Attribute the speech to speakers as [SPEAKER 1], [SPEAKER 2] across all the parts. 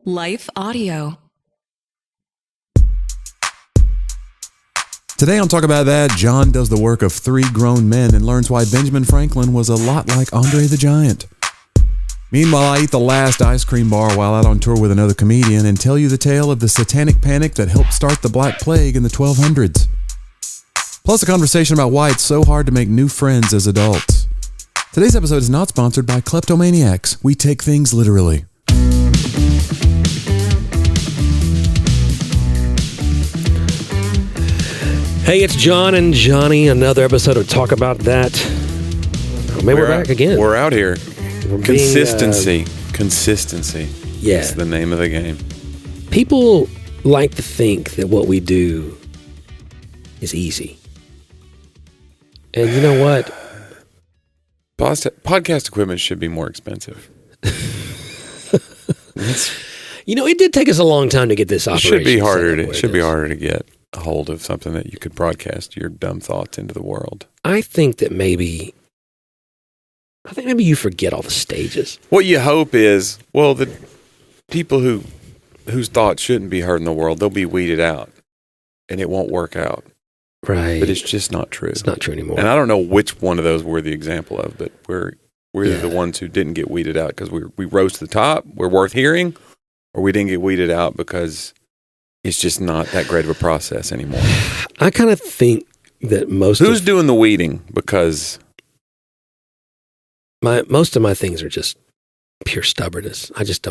[SPEAKER 1] Life Audio.
[SPEAKER 2] Today on Talk About That, John does the work of three grown men and learns why Benjamin Franklin was a lot like Andre the Giant. Meanwhile, I eat the last ice cream bar while out on tour with another comedian and tell you the tale of the satanic panic that helped start the Black Plague in the 1200s. Plus a conversation about why it's so hard to make new friends as adults. Today's episode is not sponsored by kleptomaniacs. We take things literally.
[SPEAKER 3] Hey, it's John and Johnny. Another episode of Talk About That. Maybe we're back again.
[SPEAKER 4] We're out here. Consistency. Consistency.
[SPEAKER 3] Yeah.
[SPEAKER 4] That's the name of the game.
[SPEAKER 3] People like to think that what we do is easy. And you know what?
[SPEAKER 4] Podcast equipment should be more expensive.
[SPEAKER 3] You know, it did take us a long time to get this operation.
[SPEAKER 4] It should be harder to get a hold of something that you could broadcast your dumb thoughts into the world.
[SPEAKER 3] I think maybe you forget all the stages.
[SPEAKER 4] What you hope is, well, the people whose thoughts shouldn't be heard in the world, they'll be weeded out, and it won't work out.
[SPEAKER 3] Right.
[SPEAKER 4] But it's just not true.
[SPEAKER 3] It's not true anymore.
[SPEAKER 4] And I don't know which one of those we're the example of, but we're the ones who didn't get weeded out because we rose to the top, we're worth hearing, or we didn't get weeded out because it's just not that great of a process anymore.
[SPEAKER 3] I kind of think that
[SPEAKER 4] Who's doing the weeding? Because
[SPEAKER 3] most of my things are just pure stubbornness. I just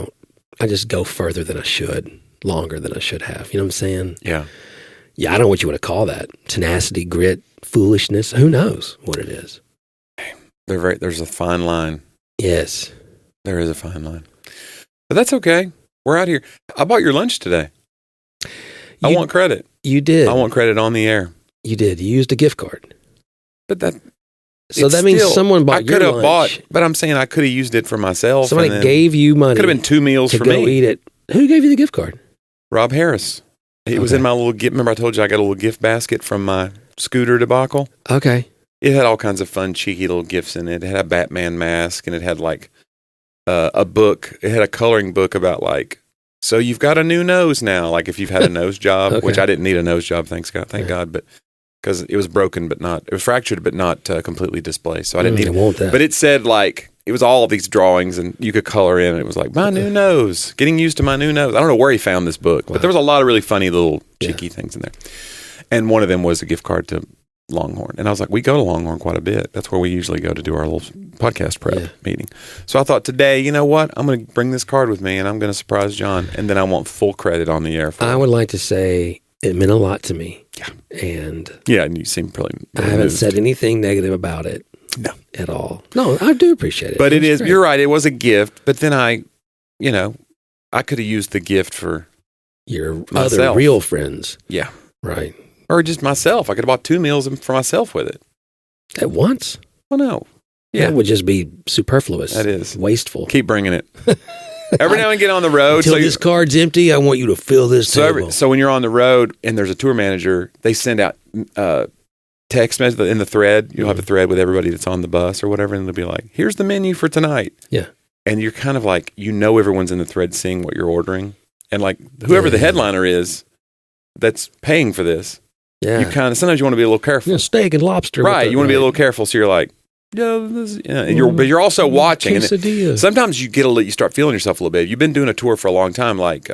[SPEAKER 3] go further than I should, longer than I should have. You know what I'm saying?
[SPEAKER 4] Yeah.
[SPEAKER 3] Yeah, I don't know what you want to call that. Tenacity, grit, foolishness. Who knows what it is?
[SPEAKER 4] There's a fine line.
[SPEAKER 3] Yes.
[SPEAKER 4] There is a fine line. But that's okay. We're out here. I bought your lunch today. I want credit.
[SPEAKER 3] You did.
[SPEAKER 4] I want credit on the air.
[SPEAKER 3] You did. You used a gift card.
[SPEAKER 4] But that
[SPEAKER 3] means someone bought your lunch.
[SPEAKER 4] But I'm saying I could have used it for myself.
[SPEAKER 3] Somebody gave you money.
[SPEAKER 4] Could have been 2 meals
[SPEAKER 3] to
[SPEAKER 4] for
[SPEAKER 3] go
[SPEAKER 4] me.
[SPEAKER 3] Eat it. Who gave you the gift card?
[SPEAKER 4] Rob Harris. It was in my little gift. Remember I told you I got a little gift basket from my scooter debacle?
[SPEAKER 3] Okay.
[SPEAKER 4] It had all kinds of fun, cheeky little gifts in it. It had a Batman mask, and it had like a book. It had a coloring book about like, so you've got a new nose now. Like if you've had a nose job,
[SPEAKER 3] Okay.
[SPEAKER 4] which I didn't need a nose job, thank God, but because it was broken, it was fractured, but not completely displaced. So I didn't need it.
[SPEAKER 3] Want that.
[SPEAKER 4] But it said like, it was all of these drawings, and you could color in. It was like, my new nose, getting used to my new nose. I don't know where he found this book, but there was a lot of really funny little cheeky things in there. And one of them was a gift card to Longhorn. And I was like, we go to Longhorn quite a bit. That's where we usually go to do our little podcast prep meeting. So I thought today, you know what? I'm going to bring this card with me, and I'm going to surprise John. And then I want full credit on the air for it.
[SPEAKER 3] I would like to say it meant a lot to me.
[SPEAKER 4] Yeah.
[SPEAKER 3] And
[SPEAKER 4] you seem really
[SPEAKER 3] I haven't said anything negative about it.
[SPEAKER 4] No.
[SPEAKER 3] At all. No, I do appreciate it.
[SPEAKER 4] But
[SPEAKER 3] Great.
[SPEAKER 4] you're right, it was a gift, but then I could have used the gift for
[SPEAKER 3] your
[SPEAKER 4] myself.
[SPEAKER 3] Other real friends.
[SPEAKER 4] Yeah.
[SPEAKER 3] Right.
[SPEAKER 4] Or just myself. I could have bought 2 meals for myself with it.
[SPEAKER 3] At once?
[SPEAKER 4] Oh, no. Yeah.
[SPEAKER 3] That would just be superfluous.
[SPEAKER 4] That is.
[SPEAKER 3] Wasteful.
[SPEAKER 4] Keep bringing it. Every now and again on the road.
[SPEAKER 3] Until this card's empty, I want you to fill this table.
[SPEAKER 4] So when you're on the road and there's a tour manager, they send out text message in the thread. You'll have a thread with everybody that's on the bus or whatever, and they'll be like, here's the menu for tonight.
[SPEAKER 3] Yeah.
[SPEAKER 4] And you're kind of like, everyone's in the thread seeing what you're ordering. And like, whoever the headliner is that's paying for this, you kind of, sometimes you want to be a little careful.
[SPEAKER 3] Steak and lobster.
[SPEAKER 4] Right. You want to be a little careful. So you're like, but you're also watching. And sometimes you start feeling yourself a little bit. You've been doing a tour for a long time. Like,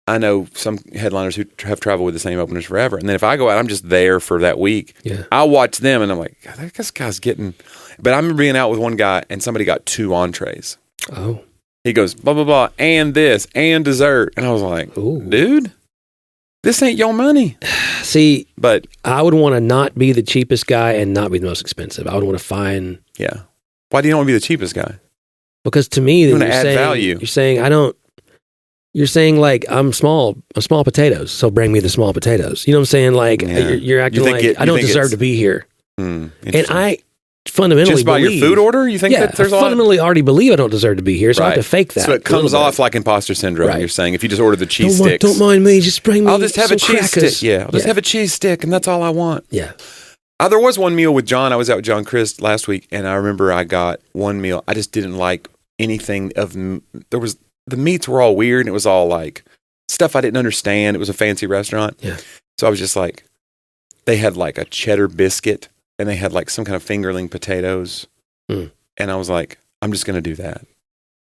[SPEAKER 4] I know some headliners who have traveled with the same openers forever. And then if I go out, I'm just there for that week.
[SPEAKER 3] Yeah.
[SPEAKER 4] I'll watch them and I'm like, God, this guy's getting. But I remember being out with one guy and somebody got 2 entrees.
[SPEAKER 3] Oh.
[SPEAKER 4] He goes, blah, blah, blah, and this, and dessert. And I was like, dude, this ain't your money.
[SPEAKER 3] See,
[SPEAKER 4] but
[SPEAKER 3] I would want to not be the cheapest guy and not be the most expensive. I would want to find.
[SPEAKER 4] Yeah. Why do you not want to be the cheapest guy?
[SPEAKER 3] Because to me,
[SPEAKER 4] you want to add value.
[SPEAKER 3] You're saying, you're saying like, I'm small potatoes, so bring me the small potatoes. You know what I'm saying? Like, you're acting like I don't deserve to be here. And I fundamentally
[SPEAKER 4] just by your food order, you think that there's
[SPEAKER 3] I fundamentally already believe I don't deserve to be here, so I have to fake that.
[SPEAKER 4] So it comes off like imposter syndrome. Right. You're saying if you just order the cheese sticks,
[SPEAKER 3] don't mind me, just bring me.
[SPEAKER 4] I'll just have a cheese
[SPEAKER 3] crackers.
[SPEAKER 4] stick. Yeah, I'll just have a cheese stick, and that's all I want.
[SPEAKER 3] Yeah.
[SPEAKER 4] There was one meal with John. I was out with John Christ last week, and I remember I got one meal. I just didn't like anything of. There was the meats were all weird, and it was all like stuff I didn't understand. It was a fancy restaurant.
[SPEAKER 3] Yeah.
[SPEAKER 4] So I was just like, they had like a cheddar biscuit, and they had like some kind of fingerling potatoes. And I was like, I'm just going to do that.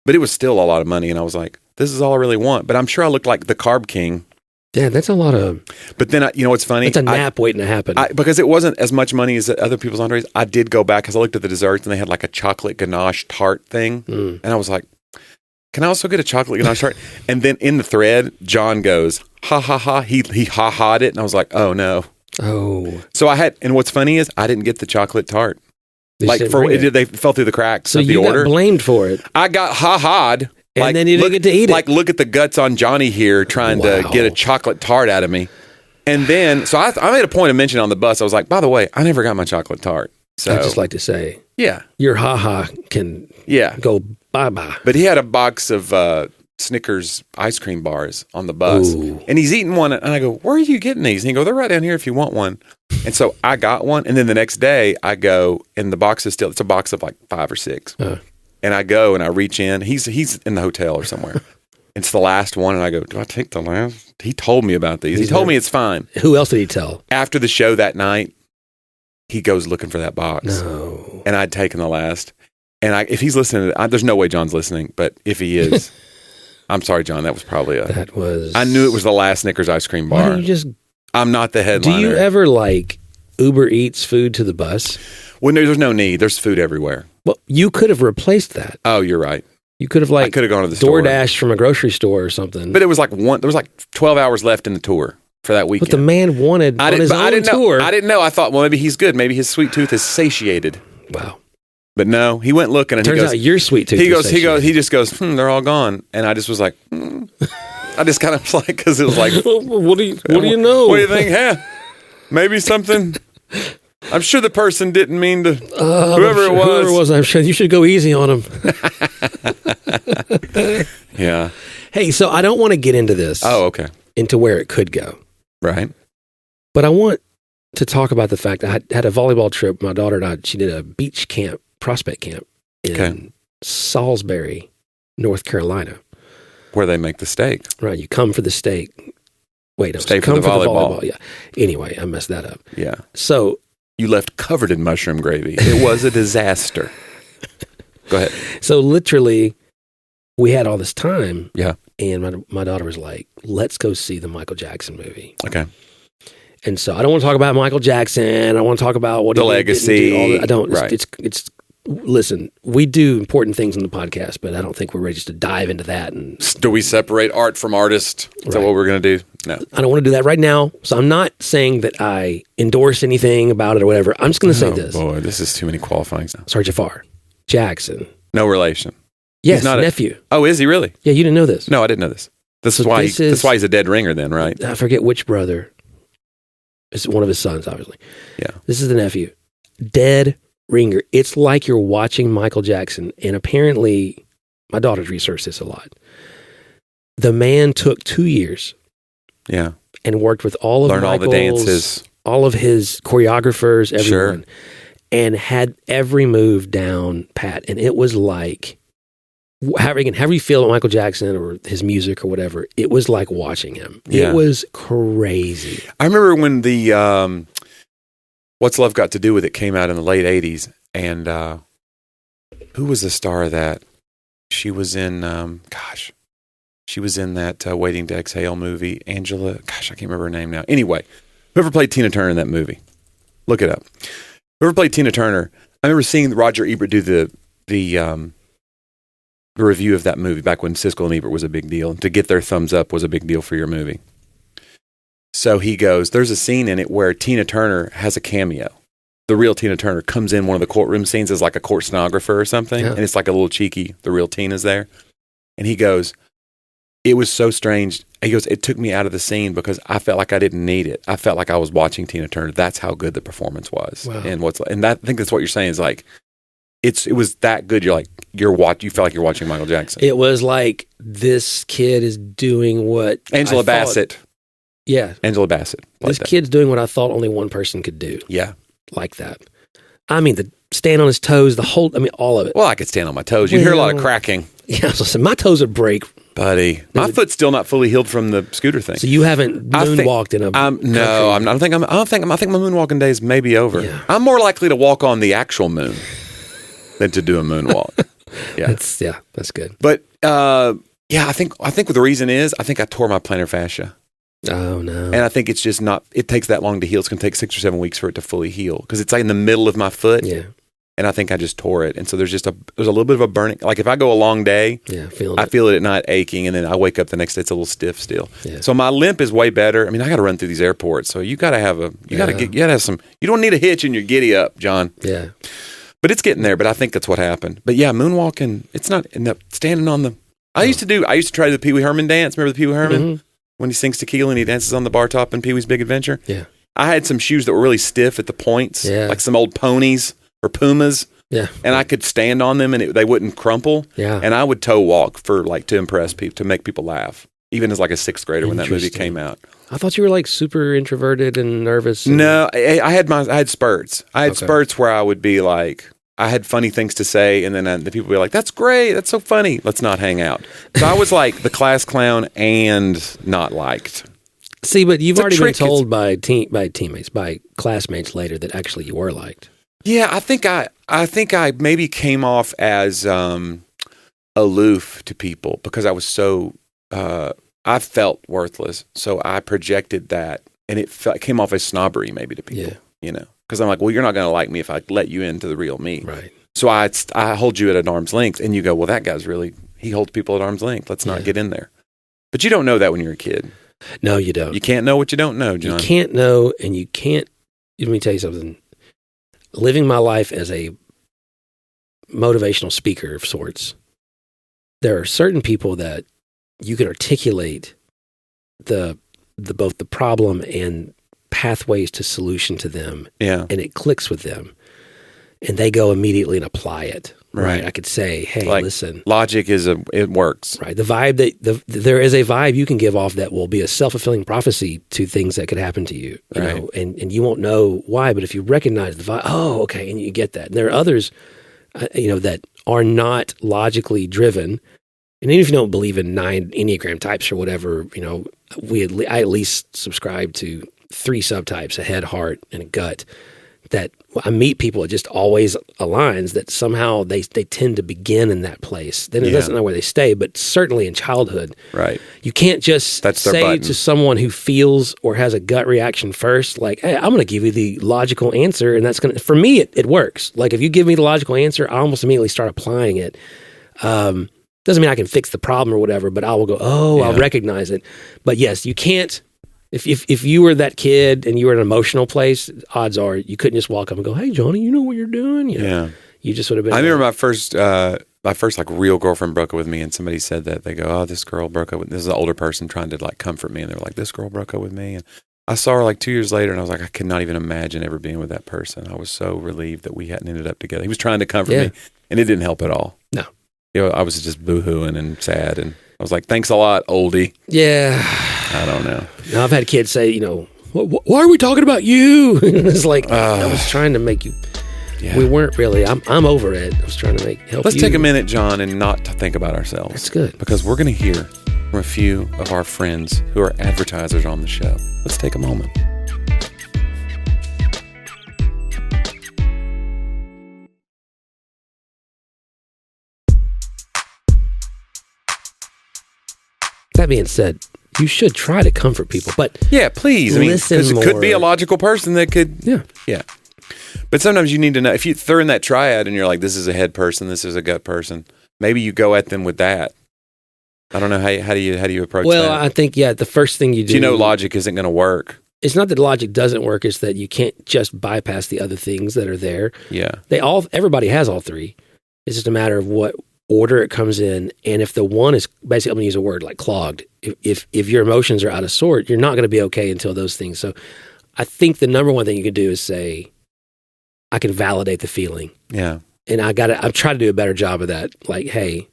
[SPEAKER 4] But it was still a lot of money, and I was like, this is all I really want. But I'm sure I looked like the carb king.
[SPEAKER 3] Yeah, that's a lot of...
[SPEAKER 4] But then, you know what's funny?
[SPEAKER 3] It's a nap waiting to happen.
[SPEAKER 4] Because it wasn't as much money as other people's entrees, I did go back because I looked at the desserts, and they had like a chocolate ganache tart thing. And I was like, can I also get a chocolate ganache tart? And then in the thread, John goes, ha, ha, ha. He ha-ha'd it, and I was like, oh, no.
[SPEAKER 3] Oh.
[SPEAKER 4] So I had... And what's funny is I didn't get the chocolate tart. They fell through the cracks of the order. So you
[SPEAKER 3] got blamed for it.
[SPEAKER 4] I got ha-ha'd.
[SPEAKER 3] And then you didn't get to eat it.
[SPEAKER 4] Like, look at the guts on Johnny here trying to get a chocolate tart out of me. And then, so I made a point of mentioning on the bus, I was like, by the way, I never got my chocolate tart. So
[SPEAKER 3] I'd just like to say,
[SPEAKER 4] yeah,
[SPEAKER 3] your ha-ha can go bye-bye.
[SPEAKER 4] But he had a box of Snickers ice cream bars on the bus. Ooh. And he's eating one, and I go, where are you getting these? And he goes, they're right down here if you want one. And so I got one, and then the next day I go, and the box is still, it's a box of like 5 or 6. And I go and I reach in. He's in the hotel or somewhere. It's the last one. And I go, do I take the last? He told me about these. He told me it's fine.
[SPEAKER 3] Who else did he tell?
[SPEAKER 4] After the show that night, he goes looking for that box.
[SPEAKER 3] No.
[SPEAKER 4] And I'd taken the last. And if he's listening, there's no way John's listening. But if he is, I'm sorry, John. That was probably I knew it was the last Snickers ice cream bar.
[SPEAKER 3] Why don't you
[SPEAKER 4] I'm not the headliner.
[SPEAKER 3] Do you ever like Uber Eats food to the bus?
[SPEAKER 4] Well, there's no need. There's food everywhere.
[SPEAKER 3] Well, you could have replaced that.
[SPEAKER 4] Oh, you're right.
[SPEAKER 3] You could have
[SPEAKER 4] I could have gone to the store.
[SPEAKER 3] DoorDash from a grocery store or something.
[SPEAKER 4] But it was like there was like 12 hours left in the tour for that weekend.
[SPEAKER 3] But the man wanted on his own tour.
[SPEAKER 4] I didn't know. I thought, well, maybe he's good. Maybe his sweet tooth is satiated.
[SPEAKER 3] Wow.
[SPEAKER 4] But no, he went looking, and
[SPEAKER 3] Turns
[SPEAKER 4] he goes,
[SPEAKER 3] out your sweet tooth.
[SPEAKER 4] He just goes, they're all gone, and I just was like, I just kind of was like, because it was like,
[SPEAKER 3] what do you know?
[SPEAKER 4] What do you think? Maybe something. I'm sure the person didn't mean to. Whoever it was,
[SPEAKER 3] I'm sure you should go easy on him.
[SPEAKER 4] Yeah.
[SPEAKER 3] Hey, so I don't want to get into this.
[SPEAKER 4] Oh, okay.
[SPEAKER 3] Into where it could go.
[SPEAKER 4] Right.
[SPEAKER 3] But I want to talk about the fact that I had a volleyball trip. My daughter and I, she did a beach camp, prospect camp in Salisbury, North Carolina.
[SPEAKER 4] Where they make the steak.
[SPEAKER 3] Right. You come for the steak. Wait,
[SPEAKER 4] stay for the volleyball.
[SPEAKER 3] Yeah. Anyway, I messed that up.
[SPEAKER 4] Yeah.
[SPEAKER 3] So
[SPEAKER 4] you left covered in mushroom gravy. It was a disaster. Go ahead.
[SPEAKER 3] So literally, we had all this time.
[SPEAKER 4] Yeah.
[SPEAKER 3] And my daughter was like, let's go see the Michael Jackson movie.
[SPEAKER 4] Okay.
[SPEAKER 3] And so I don't want to talk about Michael Jackson. I want to talk about what
[SPEAKER 4] the legacy.
[SPEAKER 3] I don't.
[SPEAKER 4] Right.
[SPEAKER 3] It's. Listen, we do important things on the podcast, but I don't think we're ready just to dive into that. And
[SPEAKER 4] do we separate art from artist? Is that what we're going to do? No.
[SPEAKER 3] I don't want to do that right now. So I'm not saying that I endorse anything about it or whatever. I'm just going to say this.
[SPEAKER 4] Boy, this is too many qualifyings now.
[SPEAKER 3] Sorry, Jafar Jackson.
[SPEAKER 4] No relation.
[SPEAKER 3] Yes, nephew.
[SPEAKER 4] Oh, is he really?
[SPEAKER 3] Yeah, you didn't know this.
[SPEAKER 4] No, I didn't know this. That's why he's a dead ringer then, right?
[SPEAKER 3] I forget which brother. It's one of his sons, obviously.
[SPEAKER 4] Yeah.
[SPEAKER 3] This is the nephew. Dead ringer. It's like you're watching Michael Jackson. And apparently, my daughter's researched this a lot. The man took 2 years.
[SPEAKER 4] Yeah.
[SPEAKER 3] And worked with all of
[SPEAKER 4] Learn all the dances.
[SPEAKER 3] All of his choreographers, everyone.
[SPEAKER 4] Sure.
[SPEAKER 3] And had every move down pat. And it was like, however you feel about Michael Jackson or his music or whatever, it was like watching him. Yeah. It was crazy.
[SPEAKER 4] I remember when the What's Love Got to Do With It came out in the late 80s. And who was the star of that? She was in, she was in that Waiting to Exhale movie. Angela, I can't remember her name now. Anyway, whoever played Tina Turner in that movie, look it up. Whoever played Tina Turner, I remember seeing Roger Ebert do the review of that movie back when Siskel and Ebert was a big deal. To get their thumbs up was a big deal for your movie. So he goes, there's a scene in it where Tina Turner has a cameo. The real Tina Turner comes in one of the courtroom scenes as like a court stenographer or something. Yeah. And it's like a little cheeky, the real Tina's there. And he goes, it was so strange. He goes, it took me out of the scene because I felt like I didn't need it. I felt like I was watching Tina Turner. That's how good the performance was.
[SPEAKER 3] Wow.
[SPEAKER 4] And I think that's what you're saying is like, it was that good. You're like, you felt like you're watching Michael Jackson.
[SPEAKER 3] It was like, this kid is doing what
[SPEAKER 4] Angela Bassett.
[SPEAKER 3] Yeah.
[SPEAKER 4] Angela Bassett.
[SPEAKER 3] This kid's doing what I thought only one person could do.
[SPEAKER 4] Yeah.
[SPEAKER 3] Like that. I mean, the stand on his toes, all of it.
[SPEAKER 4] Well, I could stand on my toes. You hear a lot of cracking.
[SPEAKER 3] Yeah, so my toes would break
[SPEAKER 4] Buddy, my foot's still not fully healed from the scooter thing.
[SPEAKER 3] So you haven't moonwalked in a
[SPEAKER 4] no, I think my moonwalking days may be over.
[SPEAKER 3] Yeah.
[SPEAKER 4] I'm more likely to walk on the actual moon than to do a moonwalk. Yeah.
[SPEAKER 3] That's good.
[SPEAKER 4] But I think what the reason is I think I tore my plantar fascia.
[SPEAKER 3] Oh no.
[SPEAKER 4] And I think it's just not, it takes that long to heal. It's going to take 6 or 7 weeks for it to fully heal because it's like in the middle of my foot.
[SPEAKER 3] Yeah.
[SPEAKER 4] And I think I just tore it. And so there's a little bit of a burning. Like if I go a long day, I feel it at night aching, and then I wake up the next day, it's a little stiff still. Yeah. So my limp is way better. I mean, I got to run through these airports. So you got to have you got to have some, you don't need a hitch in your giddy up, John.
[SPEAKER 3] Yeah.
[SPEAKER 4] But it's getting there. But I think that's what happened. But yeah, moonwalking, it's not standing on the, I used to try the Pee Wee Herman dance. Remember the Pee Wee Herman? Mm-hmm. When he sings Tequila and he dances on the bar top in Pee Wee's Big Adventure?
[SPEAKER 3] Yeah.
[SPEAKER 4] I had some shoes that were really stiff at the points, like some old ponies or Pumas.
[SPEAKER 3] Yeah.
[SPEAKER 4] And I could stand on them and they wouldn't crumple.
[SPEAKER 3] Yeah.
[SPEAKER 4] And I would toe walk to impress people, to make people laugh, even as like a 6th grader when that movie came out.
[SPEAKER 3] I thought you were like super introverted and nervous.
[SPEAKER 4] No, I had spurts. I had spurts where I would be like, I had funny things to say, and then the people would be like, "That's great, that's so funny. Let's not hang out." So I was like the class clown and not liked.
[SPEAKER 3] See, but you've already been told by teammates, by classmates later that actually you were liked.
[SPEAKER 4] Yeah, I think I maybe came off as aloof to people because I was so I felt worthless, so I projected that, and it came off as snobbery maybe to people. Yeah. Because I'm like, well, you're not going to like me if I let you into the real me.
[SPEAKER 3] Right.
[SPEAKER 4] So I hold you at an arm's length, and you go, well, that guy's he holds people at arm's length. Let's not get in there. But you don't know that when you're a kid.
[SPEAKER 3] No, you don't.
[SPEAKER 4] You can't know what you don't know, John.
[SPEAKER 3] You can't know, and you can't. Let me tell you something. Living my life as a motivational speaker of sorts, there are certain people that you can articulate both the problem and pathways to solution to them, and it clicks with them, and they go immediately and apply it. Right? I could say, "Hey, listen,
[SPEAKER 4] logic it works."
[SPEAKER 3] Right? The vibe there is a vibe you can give off that will be a self-fulfilling prophecy to things that could happen to you. You know, and you won't know why, but if you recognize the vibe, oh, okay, and you get that. And there are others, that are not logically driven. And even if you don't believe in 9 Enneagram types or whatever, I at least subscribe to 3 subtypes: a head, heart, and a gut. That I meet people, it just always aligns that somehow they tend to begin in that place. Then it doesn't know where they stay, but certainly in childhood. Right. You can't just say to someone who feels or has a gut reaction first, like, hey, I'm going to give you the logical answer. And that's going to, for me, it works. Like if you give me the logical answer, I almost immediately start applying it. Doesn't mean I can fix the problem or whatever, but I will go, I'll recognize it. But yes, you can't. If you were that kid and you were in an emotional place, odds are you couldn't just walk up and go, "Hey, Johnny, you know what you're doing?" You just would have been.
[SPEAKER 4] I remember my first like real girlfriend broke up with me, and somebody said that they go, "Oh, this girl broke up with." This is an older person trying to like comfort me, and they were like, "This girl broke up with me," and I saw her like 2 years later, and I was like, I could not even imagine ever being with that person. I was so relieved that we hadn't ended up together. He was trying to comfort me, and it didn't help at all. No, I was just boohooing and sad, and I was like, "Thanks a lot, oldie." Yeah. I don't know.
[SPEAKER 3] Now, I've had kids say, why are we talking about you? It's like, I was trying to make you. Yeah. We weren't really. I'm over it. I was trying to help
[SPEAKER 4] Let's
[SPEAKER 3] you.
[SPEAKER 4] take a minute, John, and not to think about ourselves.
[SPEAKER 3] That's good.
[SPEAKER 4] Because we're going to hear from a few of our friends who are advertisers on the show. Let's take a moment.
[SPEAKER 3] That being said, you should try to comfort people, but
[SPEAKER 4] yeah, please. Because it could be a logical person that could. Yeah. But sometimes you need to know if they're in that triad, and you're like, "This is a head person, this is a gut person." Maybe you go at them with that. I don't know how do you approach that?
[SPEAKER 3] Well, I think the first thing you do.
[SPEAKER 4] Logic isn't going to work.
[SPEAKER 3] It's not that logic doesn't work; it's that you can't just bypass the other things that are there.
[SPEAKER 4] Yeah,
[SPEAKER 3] everybody has all 3. It's just a matter of what order it comes in, and if the one is basically, I'm going to use a word like clogged. If your emotions are out of sort, you're not going to be okay until those things. So, I think the number one thing you can do is say, I can validate the feeling. Yeah, and I'm trying to do a better job of that. Like, hey,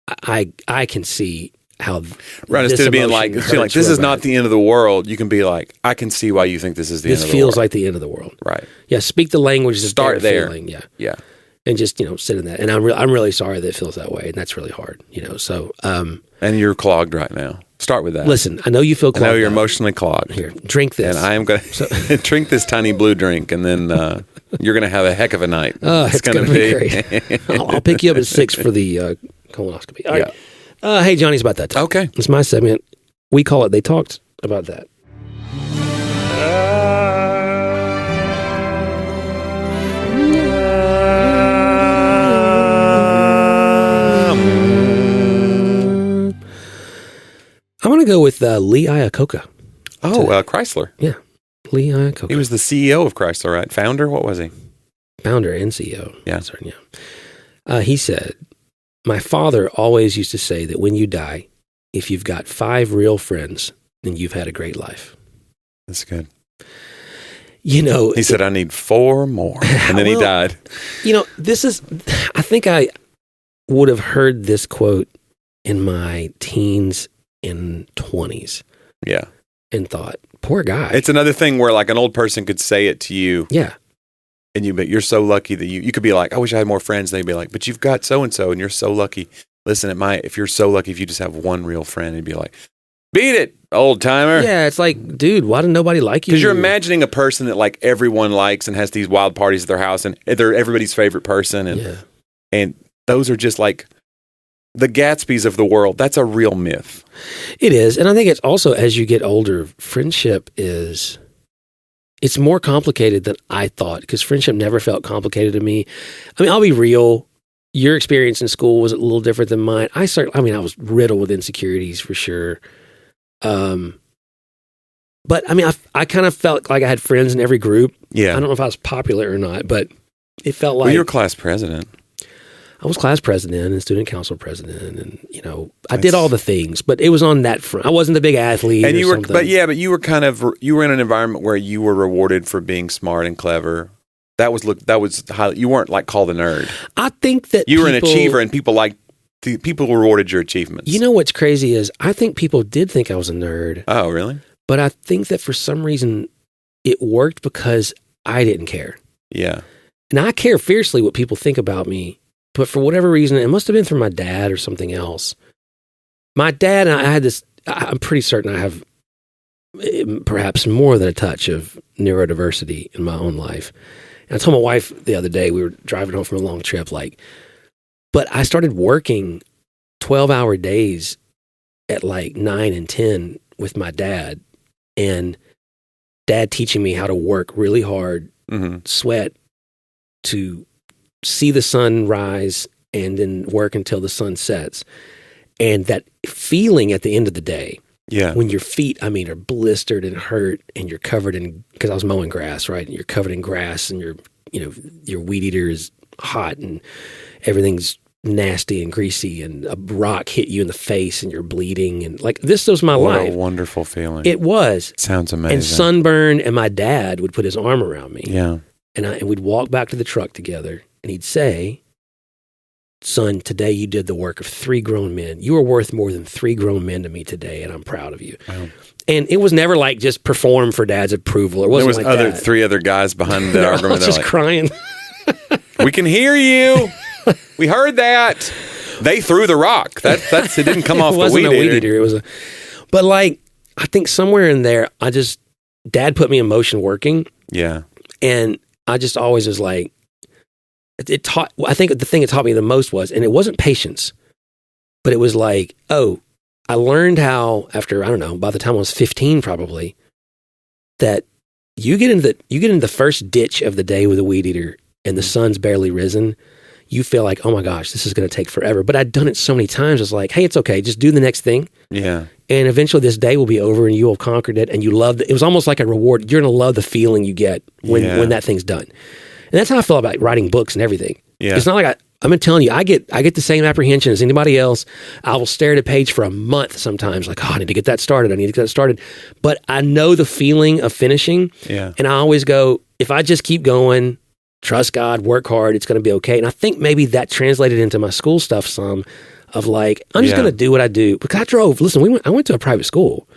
[SPEAKER 3] I can see how.
[SPEAKER 4] Right, instead of being like this is not the end of the world, you can be like, I can see why you think this is the end of the world.
[SPEAKER 3] This feels like the end of the world.
[SPEAKER 4] Right.
[SPEAKER 3] Yeah. Speak the language.
[SPEAKER 4] Start there.
[SPEAKER 3] Feeling. Yeah.
[SPEAKER 4] Yeah.
[SPEAKER 3] and just, sit in that. And I'm really sorry that it feels that way. And that's really hard, so.
[SPEAKER 4] And you're clogged right now. Start with that.
[SPEAKER 3] Listen, I know you feel clogged.
[SPEAKER 4] I know you're
[SPEAKER 3] out.
[SPEAKER 4] Emotionally clogged.
[SPEAKER 3] Here, drink this.
[SPEAKER 4] And I am going to drink this tiny blue drink, and then you're going to have a heck of a night.
[SPEAKER 3] It's going to be great. I'll pick you up at 6 for the colonoscopy. All right. Hey, Johnny's about that time.
[SPEAKER 4] Okay.
[SPEAKER 3] It's my segment. We call it They Talked About That. I'm going to go with Lee Iacocca.
[SPEAKER 4] Oh, Chrysler.
[SPEAKER 3] Yeah, Lee Iacocca.
[SPEAKER 4] He was the CEO of Chrysler, right? Founder? What was he?
[SPEAKER 3] Founder and CEO.
[SPEAKER 4] Yeah.
[SPEAKER 3] Sorry, yeah. He said, "My father always used to say that when you die, if you've got 5 real friends, then you've had a great life."
[SPEAKER 4] That's good.
[SPEAKER 3] He
[SPEAKER 4] said, "I need 4 more." And then he died.
[SPEAKER 3] I think I would have heard this quote in my teens and 20s.
[SPEAKER 4] Yeah.
[SPEAKER 3] And thought, poor guy.
[SPEAKER 4] It's another thing where like an old person could say it to you.
[SPEAKER 3] Yeah.
[SPEAKER 4] And but you're so lucky that you could be like, "I wish I had more friends." And they'd be like, "But you've got so-and-so and you're so lucky." Listen, if you're so lucky, if you just have one real friend, it'd be like, "Beat it, old timer."
[SPEAKER 3] Yeah. It's like, dude, why did nobody like you?
[SPEAKER 4] Because you're imagining a person that like everyone likes and has these wild parties at their house and they're everybody's favorite person. And those are just like the Gatsbys of the world. That's a real myth.
[SPEAKER 3] It is. And I think it's also, as you get older, friendship it's more complicated than I thought, because friendship never felt complicated to me. I mean, I'll be real. Your experience in school was a little different than mine. I was riddled with insecurities for sure. But I mean, I kind of felt like I had friends in every group.
[SPEAKER 4] Yeah.
[SPEAKER 3] I don't know if I was popular or not, but it felt like...
[SPEAKER 4] Well, you were class president.
[SPEAKER 3] I was class president and student council president, and I did all the things, but it was on that front. I wasn't the big athlete,
[SPEAKER 4] and you were,
[SPEAKER 3] something.
[SPEAKER 4] but you were you were in an environment where you were rewarded for being smart and clever. That was highly, you weren't like called a nerd.
[SPEAKER 3] I think that
[SPEAKER 4] you were an achiever, and people rewarded your achievements.
[SPEAKER 3] You know what's crazy is I think people did think I was a nerd.
[SPEAKER 4] Oh, really?
[SPEAKER 3] But I think that for some reason it worked because I didn't care.
[SPEAKER 4] Yeah,
[SPEAKER 3] and I care fiercely what people think about me. But for whatever reason, it must have been from my dad or something else. My dad and I had this, I'm pretty certain I have perhaps more than a touch of neurodiversity in my own life. And I told my wife the other day, we were driving home from a long trip, but I started working 12-hour days at 9 and 10 with my dad. And dad teaching me how to work really hard, sweat, to see the sun rise and then work until the sun sets. And that feeling at the end of the day, when your feet, are blistered and hurt and you're covered in, because I was mowing grass, right? And you're covered in grass and your weed eater is hot and everything's nasty and greasy and a rock hit you in the face and you're bleeding. And this was my life.
[SPEAKER 4] What a wonderful feeling.
[SPEAKER 3] It was.
[SPEAKER 4] Sounds amazing.
[SPEAKER 3] And sunburned, and my dad would put his arm around me.
[SPEAKER 4] Yeah.
[SPEAKER 3] And we'd walk back to the truck together. And he'd say, "Son, today you did the work of 3 grown men. You are worth more than 3 grown men to me today, and I'm proud of you." Wow. And it was never just perform for dad's approval. There was
[SPEAKER 4] 3 other guys behind the argument.
[SPEAKER 3] I was just crying.
[SPEAKER 4] "We can hear you. We heard that. They threw the rock. It didn't come off the weed eater." It wasn't a weed eater.
[SPEAKER 3] It was but I think somewhere in there, dad put me in motion working.
[SPEAKER 4] Yeah.
[SPEAKER 3] And I just always was I think the thing it taught me the most was, and it wasn't patience, but it was I learned how after, I don't know, by the time I was 15 probably, that you get into the first ditch of the day with a weed eater and the sun's barely risen, you feel like, oh my gosh, this is going to take forever. But I'd done it so many times. It's like, hey, it's okay. Just do the next thing.
[SPEAKER 4] Yeah.
[SPEAKER 3] And eventually this day will be over and you will have conquered it. And you love it. It was almost like a reward. You're going to love the feeling you get when that thing's done. And that's how I feel about writing books and everything.
[SPEAKER 4] Yeah.
[SPEAKER 3] It's not like I'm telling you, I get the same apprehension as anybody else. I will stare at a page for a month sometimes, I need to get that started. But I know the feeling of finishing.
[SPEAKER 4] Yeah.
[SPEAKER 3] And I always go, if I just keep going, trust God, work hard, it's going to be okay. And I think maybe that translated into my school stuff some. of like, I'm just going to do what I do. Because I drove, listen, I went to a private school.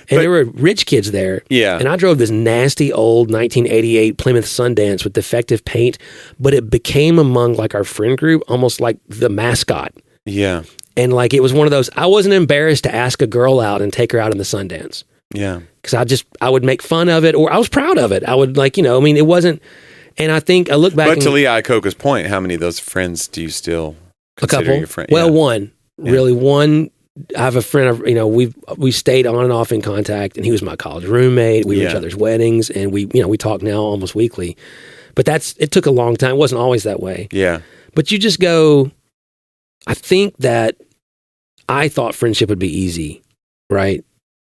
[SPEAKER 3] And there were rich kids there.
[SPEAKER 4] Yeah.
[SPEAKER 3] And I drove this nasty old 1988 Plymouth Sundance with defective paint, but it became among like our friend group almost like the mascot.
[SPEAKER 4] Yeah.
[SPEAKER 3] And like it was one of those, I wasn't embarrassed to ask a girl out and take her out in the Sundance.
[SPEAKER 4] Yeah.
[SPEAKER 3] Because I would make fun of it, or I was proud of it. I would like, I mean, it wasn't, and I think I look back.
[SPEAKER 4] But to Lee Iacocca's point, how many of those friends do you still consider
[SPEAKER 3] a couple?
[SPEAKER 4] your friend?
[SPEAKER 3] Well,
[SPEAKER 4] yeah.
[SPEAKER 3] one. Yeah. Really, one. I have a friend, we stayed on and off in contact, and he was my college roommate. We were each other's weddings, and we talk now almost weekly. But it took a long time. It wasn't always that way.
[SPEAKER 4] Yeah.
[SPEAKER 3] But you just go, I think that I thought friendship would be easy, right?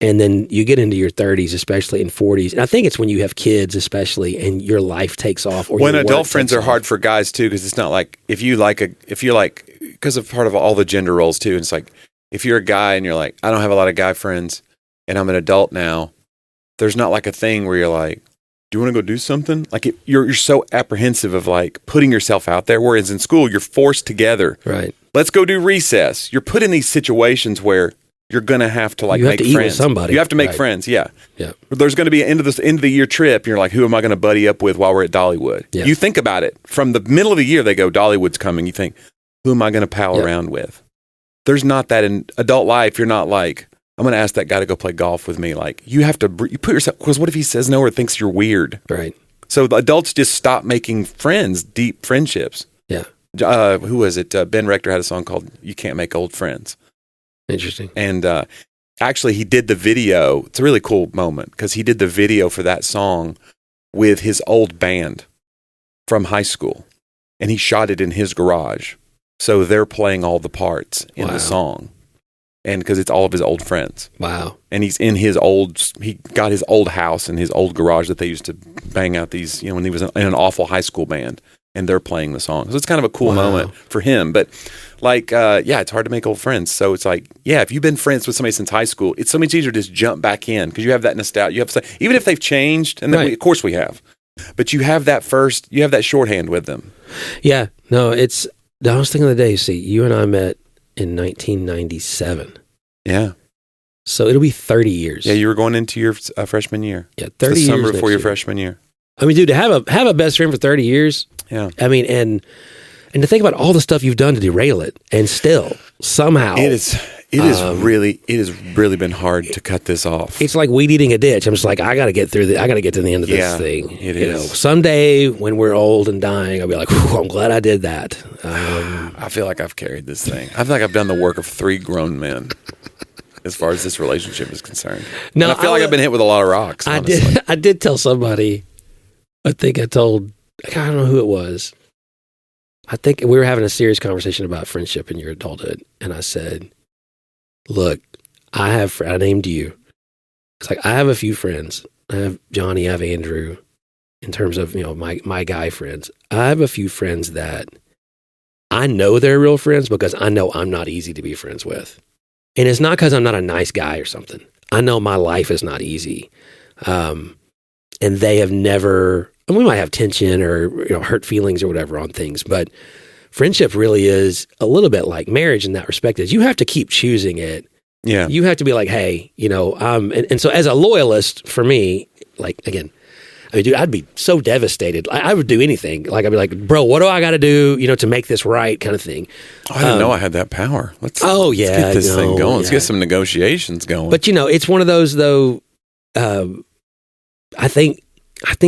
[SPEAKER 3] And then you get into your 30s, especially in 40s. And I think it's when you have kids, especially, and your life takes off. Or
[SPEAKER 4] when adult friends are hard for guys, too, because it's not like, because of part of all the gender roles, too. And it's like, if you're a guy and you're like, I don't have a lot of guy friends and I'm an adult now, there's not like a thing where you're like, do you want to go do something? Like you're so apprehensive of like putting yourself out there. Whereas in school, you're forced together.
[SPEAKER 3] Right.
[SPEAKER 4] Let's go do recess. You're put in these situations where you're going to have to like make friends.
[SPEAKER 3] Eat with somebody.
[SPEAKER 4] You have to make friends. Yeah.
[SPEAKER 3] Yeah.
[SPEAKER 4] There's going to be an end of the year trip. And you're like, who am I going to buddy up with while we're at Dollywood? Yeah. You think about it from the middle of the year. They go, Dollywood's coming. You think, who am I going to pal around with? There's not that in adult life. You're not like, I'm going to ask that guy to go play golf with me. Like you have to you put yourself, because what if he says no or thinks you're weird?
[SPEAKER 3] Right.
[SPEAKER 4] So the adults just stop making friends, deep friendships.
[SPEAKER 3] Yeah.
[SPEAKER 4] Who was it? Ben Rector had a song called "You Can't Make Old Friends."
[SPEAKER 3] Interesting.
[SPEAKER 4] And actually, he did the video. It's a really cool moment because he did the video for that song with his old band from high school, and he shot it in his garage. So they're playing all the parts in the song, and because it's all of his old friends.
[SPEAKER 3] Wow.
[SPEAKER 4] And he's in he got his old house and his old garage that they used to bang out these, when he was in an awful high school band, and they're playing the song. So it's kind of a cool moment for him. But like, it's hard to make old friends. So it's like, if you've been friends with somebody since high school, it's so much easier to just jump back in because you have that nostalgia. Even if they've changed, and then of course we have, but you have that shorthand with them.
[SPEAKER 3] Yeah. No, I was thinking of the day, see, you and I met in 1997.
[SPEAKER 4] Yeah.
[SPEAKER 3] So it'll be 30 years.
[SPEAKER 4] Yeah, you were going into your freshman year.
[SPEAKER 3] Yeah, 30 years.
[SPEAKER 4] The summer before your freshman year.
[SPEAKER 3] I mean, dude, to have a best friend for 30 years.
[SPEAKER 4] Yeah.
[SPEAKER 3] I mean, and to think about all the stuff you've done to derail it, and still somehow
[SPEAKER 4] it has really been hard to cut this off.
[SPEAKER 3] It's like weed eating a ditch. I'm just like, I got to get to the end of this thing.
[SPEAKER 4] It is.
[SPEAKER 3] Someday when we're old and dying, I'll be like, I'm glad I did that.
[SPEAKER 4] I feel like I've carried this thing. I feel like I've done the work of 3 grown men as far as this relationship is concerned. No, I feel like I've been hit with a lot of rocks. Honestly.
[SPEAKER 3] I did tell somebody. I don't know who it was. I think we were having a serious conversation about friendship in your adulthood, and I said, look, I named you. It's like, I have a few friends. I have Johnny, I have Andrew, in terms of, my guy friends. I have a few friends that I know they're real friends because I know I'm not easy to be friends with. And it's not because I'm not a nice guy or something. I know my life is not easy. And they have never, and we might have tension or hurt feelings or whatever on things, but friendship really is a little bit like marriage in that respect. Is you have to keep choosing it.
[SPEAKER 4] Yeah.
[SPEAKER 3] You have to be like, hey, and so as a loyalist for me, like, again, I mean, dude, I'd be so devastated. I would do anything. Like, I'd be like, bro, what do I got to do, to make this right, kind of thing.
[SPEAKER 4] Oh, I didn't know I had that power. Let's get this thing going. Let's get some negotiations going.
[SPEAKER 3] But, it's one of those, though, I think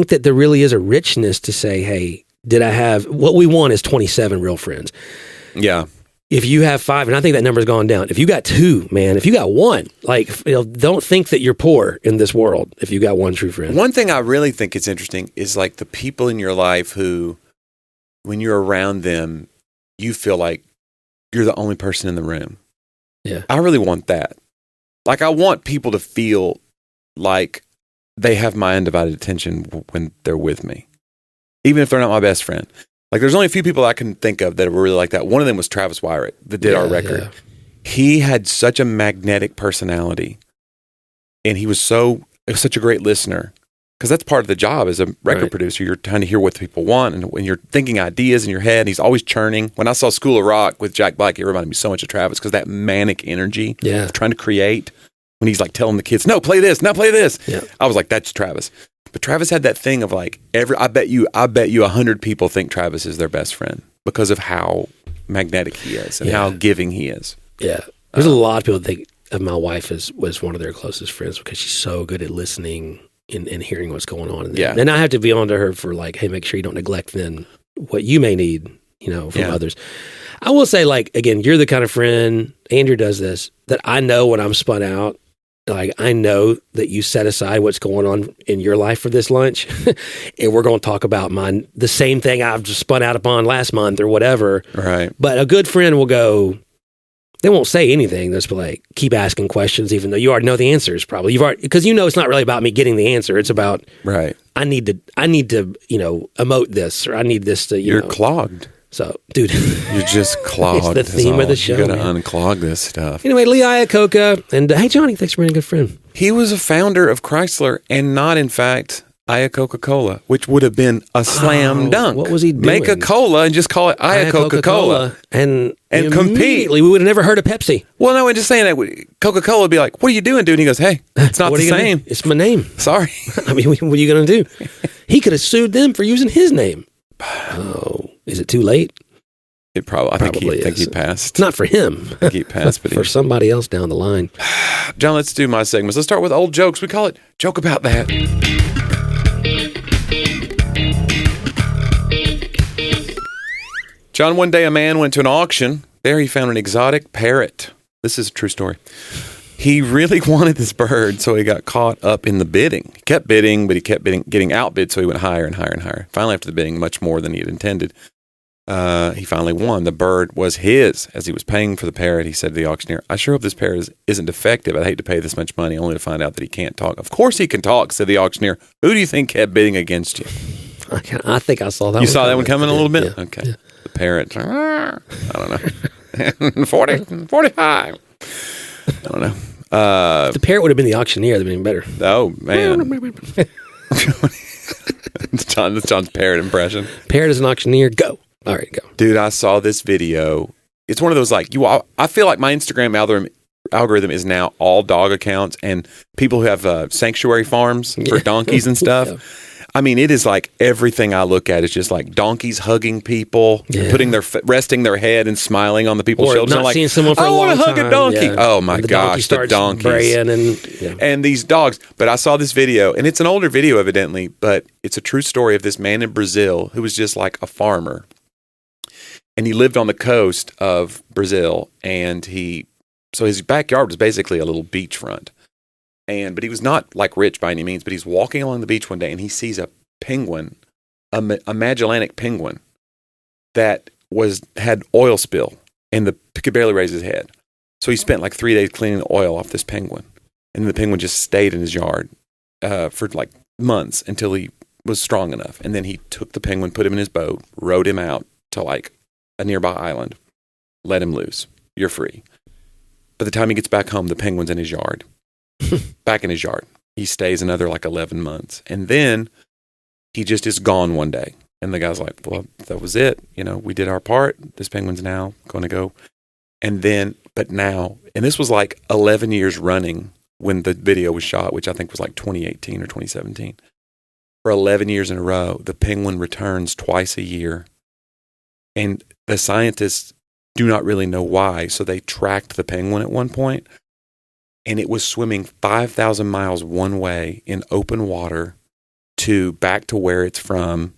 [SPEAKER 3] that there really is a richness to say, hey, did I have, what we want is 27 real friends.
[SPEAKER 4] Yeah.
[SPEAKER 3] If you have 5, and I think that number's gone down. If you got 2, man, if you got 1, like, don't think that you're poor in this world if you got 1 true friend.
[SPEAKER 4] One thing I really think is interesting is like the people in your life who, when you're around them, you feel like you're the only person in the room.
[SPEAKER 3] Yeah.
[SPEAKER 4] I really want that. Like, I want people to feel like they have my undivided attention when they're with me, even if they're not my best friend. Like, there's only a few people I can think of that were really like that. One of them was Travis Wyrick that did our record. Yeah. He had such a magnetic personality, and he was such a great listener. because that's part of the job as a record producer. You're trying to hear what people want, and when you're thinking ideas in your head, and he's always churning. When I saw School of Rock with Jack Black, it reminded me so much of Travis because that manic energy of trying to create. When he's like telling the kids, "No, play this, now play this." Yeah. I was like, "That's Travis." But Travis had that thing of like I bet you 100 people think Travis is their best friend because of how magnetic he is and how giving he is.
[SPEAKER 3] Yeah, there's a lot of people that think of my wife was one of their closest friends because she's so good at listening and hearing what's going on. And I have to be on to her for like, hey, make sure you don't neglect then what you may need, from others. I will say, like, again, you're the kind of friend, Andrew does this, that I know when I'm spun out. Like, I know that you set aside what's going on in your life for this lunch, and we're going to talk about the same thing I've just spun out upon last month or whatever.
[SPEAKER 4] Right.
[SPEAKER 3] But a good friend will go, they won't say anything. They'll just be like, keep asking questions, even though you already know the answers, probably. Because it's not really about me getting the answer. It's about, I need to, emote this, or I need this to,
[SPEAKER 4] You're clogged.
[SPEAKER 3] So, dude,
[SPEAKER 4] you're just clogged.
[SPEAKER 3] It's the theme of the show.
[SPEAKER 4] You got to unclog this stuff.
[SPEAKER 3] Anyway, Lee Iacocca, and hey, Johnny, thanks for being a good friend.
[SPEAKER 4] He was a founder of Chrysler, and not, in fact, Iacocca-Cola, which would have been a slam dunk.
[SPEAKER 3] What was he doing?
[SPEAKER 4] Make a cola and just call it Iacocca-Cola,
[SPEAKER 3] and
[SPEAKER 4] compete.
[SPEAKER 3] We would have never heard of Pepsi.
[SPEAKER 4] Well, no, I'm just saying that Coca-Cola would be like, "What are you doing, dude?" And he goes, "Hey, it's not the same.
[SPEAKER 3] It's my name.
[SPEAKER 4] Sorry."
[SPEAKER 3] I mean, what are you going to do? He could have sued them for using his name. Oh, is it too late?
[SPEAKER 4] It probably. I think he passed.
[SPEAKER 3] Not for him.
[SPEAKER 4] I think he passed, but
[SPEAKER 3] for somebody else down the line.
[SPEAKER 4] John, let's do my segments. Let's start with old jokes. We call it Joke About That. John, one day a man went to an auction. There he found an exotic parrot. This is a true story. He really wanted this bird, so he got caught up in the bidding. He kept bidding, but he kept getting outbid, so he went higher and higher and higher. Finally, after the bidding, much more than he had intended, he finally won. The bird was his. As he was paying for the parrot, he said to the auctioneer, "I sure hope this parrot isn't defective. I'd hate to pay this much money only to find out that he can't talk." "Of course he can talk," said the auctioneer. "Who do you think kept bidding against you?"
[SPEAKER 3] I think I saw that.
[SPEAKER 4] You saw that one coming a little bit?
[SPEAKER 3] Yeah.
[SPEAKER 4] Okay. Yeah. The parrot, I don't know. 40, 45. I don't know.
[SPEAKER 3] The parrot would have been the auctioneer. That'd been better.
[SPEAKER 4] Oh, man. That's John's parrot impression.
[SPEAKER 3] Parrot is an auctioneer. Go. All right, go.
[SPEAKER 4] Dude, I saw this video. It's one of those like I feel like my Instagram algorithm is now all dog accounts and people who have sanctuary farms for donkeys and stuff. Yeah. I mean, it is like everything I look at is just like donkeys hugging people, putting resting their head and smiling on the people's shoulders.
[SPEAKER 3] Not seeing someone for a long time.
[SPEAKER 4] I want to hug a donkey. Yeah. Oh my gosh, the donkeys and these dogs. But I saw this video, and it's an older video, evidently, but it's a true story of this man in Brazil who was just like a farmer. And he lived on the coast of Brazil, and so his backyard was basically a little beachfront. But he was not like rich by any means, but he's walking along the beach one day and he sees a penguin, a Magellanic penguin that had oil spill and could barely raise his head. So he spent like 3 days cleaning the oil off this penguin. And the penguin just stayed in his yard for like months until he was strong enough. And then he took the penguin, put him in his boat, rowed him out to like a nearby island, let him loose. You're free. By the time he gets back home, the penguin's in his yard. Back in his yard. He stays another like 11 months. And then he just is gone one day. And the guy's like, "Well, that was it. We did our part. This penguin's now going to go." And this was like 11 years running when the video was shot, which I think was like 2018 or 2017. For 11 years in a row, the penguin returns twice a year. And the scientists do not really know why. So they tracked the penguin at one point. And it was swimming 5,000 miles one way in open water back to where it's from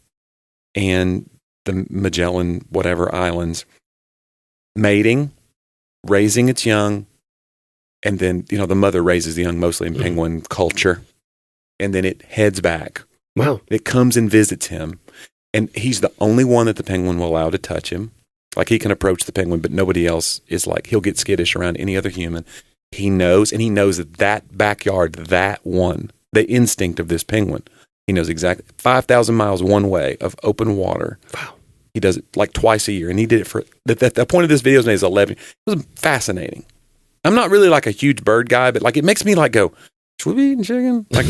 [SPEAKER 4] and the Magellan, whatever islands, mating, raising its young. And then, the mother raises the young mostly in penguin culture. And then it heads back.
[SPEAKER 3] Wow.
[SPEAKER 4] It comes and visits him. And he's the only one that the penguin will allow to touch him. Like he can approach the penguin, but nobody else is like, he'll get skittish around any other human. He knows that backyard, that one, the instinct of this penguin, he knows exactly 5,000 miles one way of open water.
[SPEAKER 3] Wow.
[SPEAKER 4] He does it like twice a year. And he did it for, the point of this video is 11. It was fascinating. I'm not really like a huge bird guy, but like it makes me like go, Should we be eating chicken? Like,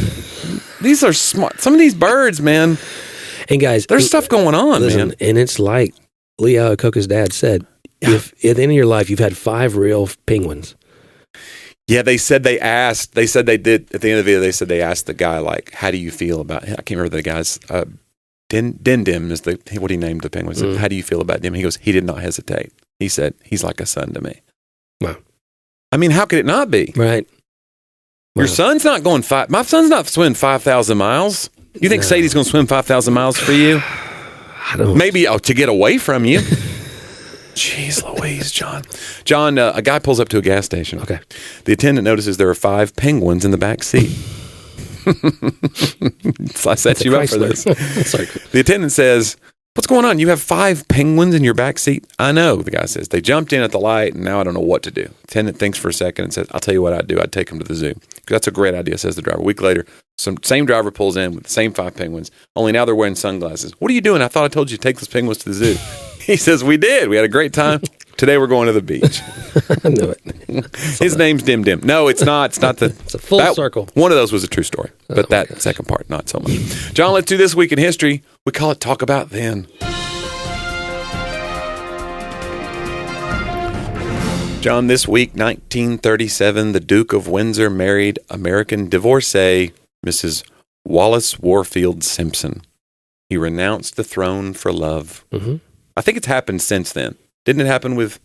[SPEAKER 4] these are smart. Some of these birds, man.
[SPEAKER 3] And guys,
[SPEAKER 4] there's stuff going on, man.
[SPEAKER 3] And it's like Lee Iacocca's dad said, if at the end of your life you've had 5 real penguins.
[SPEAKER 4] Yeah, they said they did at the end of the video. They said they asked the guy, like, how do you feel about? I can't remember the guy's. Dim is what he named the penguin. How do you feel about Dim? He goes, he did not hesitate. He said, he's like a son to me.
[SPEAKER 3] Wow.
[SPEAKER 4] I mean, how could it not be?
[SPEAKER 3] Right.
[SPEAKER 4] Your son's not going my son's not swimming 5,000 miles. You think Sadie's going to swim 5,000 miles for you?
[SPEAKER 3] I don't.
[SPEAKER 4] Maybe to get away from you. Jeez Louise, John. John, a guy pulls up to a gas station.
[SPEAKER 3] Okay.
[SPEAKER 4] The attendant notices there are 5 penguins in the back seat. So I set you up for this. The attendant says, what's going on? You have 5 penguins in your back seat? I know, the guy says. They jumped in at the light, and now I don't know what to do. The attendant thinks for a second and says, I'll tell you what I'd do. I'd take them to the zoo. That's a great idea, says the driver. A week later, same driver pulls in with the same 5 penguins, only now they're wearing sunglasses. What are you doing? I thought I told you to take those penguins to the zoo. He says, we did. We had a great time. Today we're going to the beach.
[SPEAKER 3] I knew it.
[SPEAKER 4] His name's Dim Dim. No, it's not. It's not the.
[SPEAKER 3] It's a full circle.
[SPEAKER 4] One of those was a true story, but that second part, not so much. John, let's do This Week in History. We call it Talk About Then. John, this week, 1937, the Duke of Windsor married American divorcee Mrs. Wallace Warfield Simpson. He renounced the throne for love. Mm-hmm. I think it's happened since then. Didn't it happen with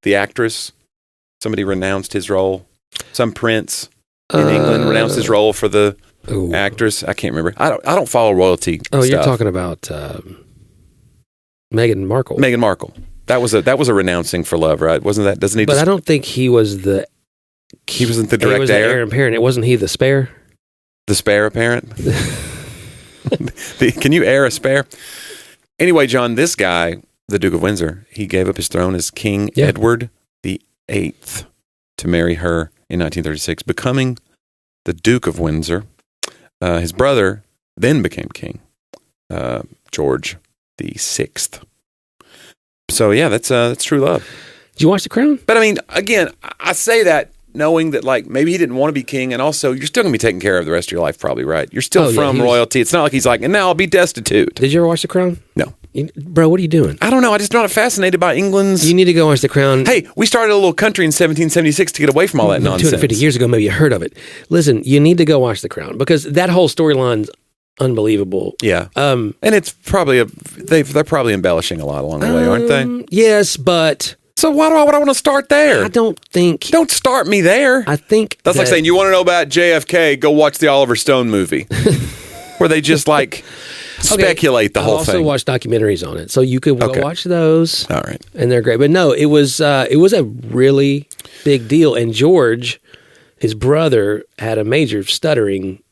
[SPEAKER 4] the actress? Somebody renounced his role. Some prince in England renounced his role for the actress. I can't remember. I don't follow royalty.
[SPEAKER 3] Oh, you're talking about Meghan Markle.
[SPEAKER 4] Meghan Markle. That was a renouncing for love, right? Wasn't that? Doesn't he?
[SPEAKER 3] But I don't think he was the.
[SPEAKER 4] He wasn't the direct
[SPEAKER 3] he was
[SPEAKER 4] heir.
[SPEAKER 3] The heir apparent. It wasn't he the spare.
[SPEAKER 4] The spare apparent. Can you heir a spare? Anyway, John, this guy, the Duke of Windsor, he gave up his throne as King Edward VIII to marry her in 1936, becoming the Duke of Windsor. His brother then became king, George VI. So yeah, that's true love.
[SPEAKER 3] Did you watch The Crown?
[SPEAKER 4] But I mean, again, I say that knowing that, like, maybe he didn't want to be king, and also you're still going to be taken care of the rest of your life, probably, right? You're still from royalty. It's not like he's like, and now I'll be destitute.
[SPEAKER 3] Did you ever watch The Crown?
[SPEAKER 4] No.
[SPEAKER 3] Bro, what are you doing?
[SPEAKER 4] I don't know. I'm just not fascinated by England's...
[SPEAKER 3] You need to go watch The Crown.
[SPEAKER 4] Hey, we started a little country in 1776 to get away from all that nonsense.
[SPEAKER 3] 250 years ago, maybe you heard of it. Listen, you need to go watch The Crown, because that whole storyline's unbelievable.
[SPEAKER 4] Yeah. And it's probably they're probably embellishing a lot along the way, aren't they?
[SPEAKER 3] Yes, but...
[SPEAKER 4] So why would I want to start there?
[SPEAKER 3] I don't think...
[SPEAKER 4] Don't start me there.
[SPEAKER 3] I think
[SPEAKER 4] that's like saying, you want to know about JFK, go watch the Oliver Stone movie. Where they just speculate the whole thing.
[SPEAKER 3] I've also watched documentaries on it, so you could go watch those.
[SPEAKER 4] All right.
[SPEAKER 3] And they're great. But no, it was a really big deal. And George, his brother, had a major stuttering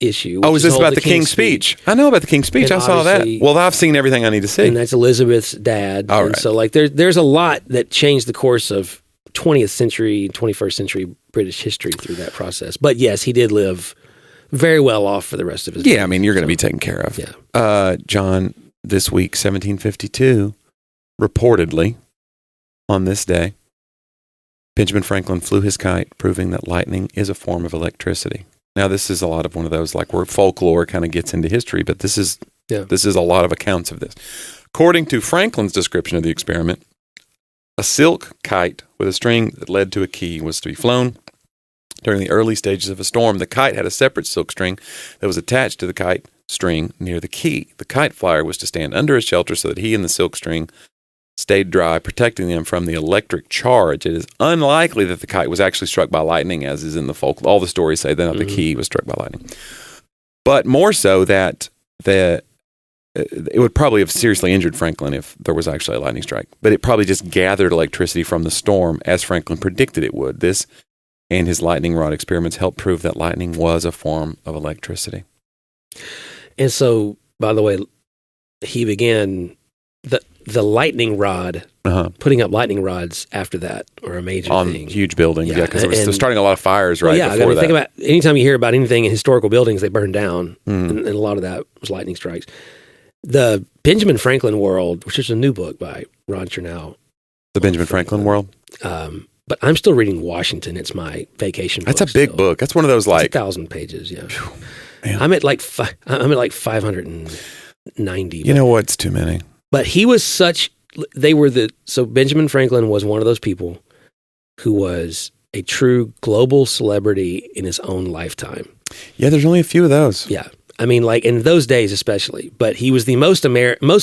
[SPEAKER 3] issue.
[SPEAKER 4] Oh, is this about the King's Speech? I know about the King's Speech. I saw that. Well, I've seen everything I need to see.
[SPEAKER 3] And that's Elizabeth's dad.
[SPEAKER 4] All
[SPEAKER 3] right. And so there's a lot that changed the course of 20th century, 21st century British history through that process. But yes, he did live very well off for the rest of his life.
[SPEAKER 4] I mean, you're going to be taken care of.
[SPEAKER 3] Yeah.
[SPEAKER 4] John, this week, 1752, reportedly, on this day, Benjamin Franklin flew his kite, proving that lightning is a form of electricity. Now, this is a lot of one of those, like, where folklore kind of gets into history, but this is a lot of accounts of this. According to Franklin's description of the experiment, a silk kite with a string that led to a key was to be flown. During the early stages of a storm, the kite had a separate silk string that was attached to the kite string near the key. The kite flyer was to stand under a shelter so that he and the silk string stayed dry, protecting them from the electric charge. It is unlikely that the kite was actually struck by lightning, as is in the folk. All the stories say that the key was struck by lightning. But more so that it would probably have seriously injured Franklin if there was actually a lightning strike. But it probably just gathered electricity from the storm, as Franklin predicted it would. This and his lightning rod experiments helped prove that lightning was a form of electricity.
[SPEAKER 3] And so, by the way, he began the lightning rod, putting up lightning rods after that are a major thing. On
[SPEAKER 4] huge buildings, because they're starting a lot of fires before that.
[SPEAKER 3] Think about, anytime you hear about anything in historical buildings, they burn down, and a lot of that was lightning strikes. The Benjamin Franklin World, which is a new book by Ron Chernow.
[SPEAKER 4] The Benjamin Franklin World?
[SPEAKER 3] but I'm still reading Washington. It's my vacation book.
[SPEAKER 4] That's a big book. That's one of those like
[SPEAKER 3] 1,000 pages. Yeah,
[SPEAKER 4] man.
[SPEAKER 3] I'm at like 590.
[SPEAKER 4] You know what's too many?
[SPEAKER 3] But he was such. So Benjamin Franklin was one of those people who was a true global celebrity in his own lifetime.
[SPEAKER 4] Yeah, there's only a few of those.
[SPEAKER 3] Yeah. I mean, like in those days especially, but he was the most